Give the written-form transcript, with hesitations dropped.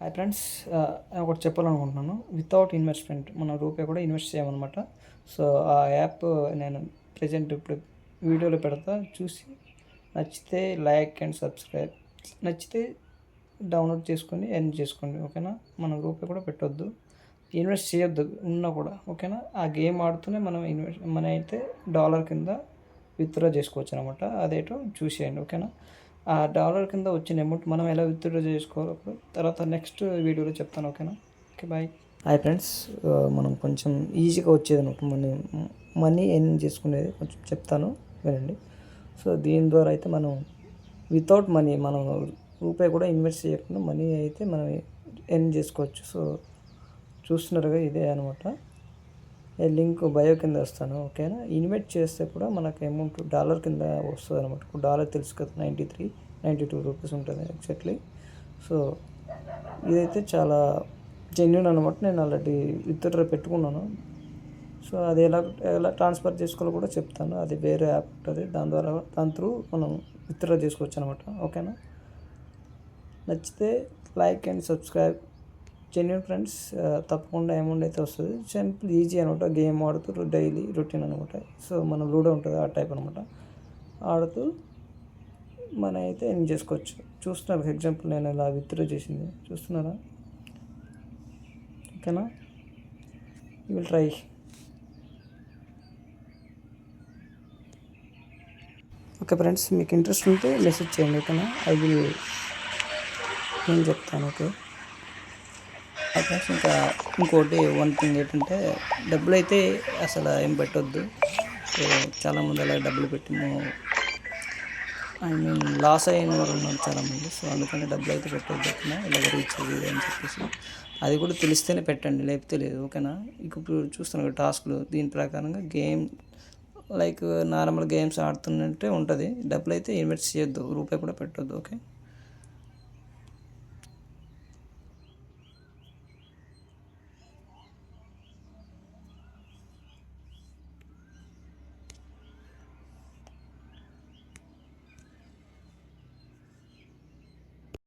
Hi friends, ఒకటి చెప్పాలనుకుంటున్నాను. Without investment మనం రూపాయి కూడా ఇన్వెస్ట్ చేయమన్నమాట. సో ఆ యాప్ నేను ప్రజెంట్ ఇప్పుడు వీడియోలో పెడతా, చూసి నచ్చితే లైక్ అండ్ సబ్స్క్రైబ్, నచ్చితే డౌన్లోడ్ చేసుకొని ఎర్న్ చేసుకోండి. ఓకేనా? మనం రూపాయి కూడా పెట్టొద్దు, ఇన్వెస్ట్ చేయొద్దు ఉన్నా కూడా. ఓకేనా? ఆ గేమ్ ఆడుతూనే మనం అయితే డాలర్ కింద విత్డ్రా చేసుకోవచ్చు అనమాట. అదేటో చూసేయండి. ఓకేనా? ఆ డాలర్ కింద వచ్చిన అమౌంట్ మనం ఎలా విత్డ్రా చేసుకోవాలో తర్వాత నెక్స్ట్ వీడియోలో చెప్తాను. ఓకేనా? Okay, bye. హాయ్ ఫ్రెండ్స్, మనం కొంచెం ఈజీగా వచ్చేది అనమాట మనీ ఎర్న్ చేసుకునేది కొంచెం చెప్తాను, వినండి. సో దీని ద్వారా అయితే మనం వితౌట్ మనీ, మనం రూపాయి కూడా ఇన్వెస్ట్ చేయకుండా మనీ అయితే మనం ఎర్న్ చేసుకోవచ్చు. సో చూస్తున్నారుగా, ఇదే అనమాట. లింక్ బయో కింద వస్తాను. ఓకేనా? ఇన్వెస్ట్ చేస్తే కూడా మనకు అమౌంట్ డాలర్ కింద వస్తుంది అనమాట. ఇప్పుడు డాలర్ తెలుసు కదా, 93-92 రూపీస్ ఉంటుంది ఎగ్జాక్ట్లీ. సో ఇదైతే చాలా జెన్యున్ అనమాట. నేను ఆల్రెడీ విత్డ్రా పెట్టుకున్నాను. సో అది ఎలా ఎలా ట్రాన్స్ఫర్ చేసుకోవాలో కూడా చెప్తాను. అది వేరే యాప్ ఉంటుంది, దాని త్రూ మనం విత్డ్రా చేసుకోవచ్చు అనమాట. ఓకేనా? నచ్చితే like and subscribe. Genuine friends, తప్పకుండా అమౌంట్ అయితే వస్తుంది. సింపుల్, ఈజీ అనమాట. గేమ్ ఆడుతూ డైలీ రొటీన్ అనమాట. సో మన లూడో ఉంటుంది, ఆ టైప్ అనమాట. ఆడుతూ మనం అయితే ఎర్న్ చేసుకోవచ్చు. చూస్తున్నారు ఎగ్జాంపుల్, నేను ఇలా విత్డ్రా చేసింది చూస్తున్నారా? ఓకేనా? You will try. Okay friends, మీకు ఇంట్రెస్ట్ ఉంటే మెసేజ్ చేయండి. ఓకేనా? నేను చెప్తాను. ఓకే ఫ్రెండ్స్, ఇంకోటి వన్ థింగ్ ఏంటంటే, డబ్బులు అయితే అసలు ఏం పెట్టొద్దు. సో చాలామంది అలా డబ్బులు పెట్టి లాస్ అయిన వాళ్ళు ఉన్నారు చాలామంది. సో అందుకని డబ్బులు అయితే పెట్టొద్దు. ఓకేనా? ఇలాగ రీచ్ అయ్యేది అని చెప్పేసి అది కూడా తెలిస్తేనే పెట్టండి, లేకపోతే లేదు. ఓకేనా? ఇప్పుడు చూస్తున్నాను టాస్క్లు, దీని ప్రకారంగా గేమ్ లైక్ నార్మల్ గేమ్స్ ఆడుతున్నట్టే ఉంటుంది. డబ్బులు అయితే ఇన్వెస్ట్ చేయొద్దు, రూపాయి కూడా పెట్టొద్దు. ఓకే.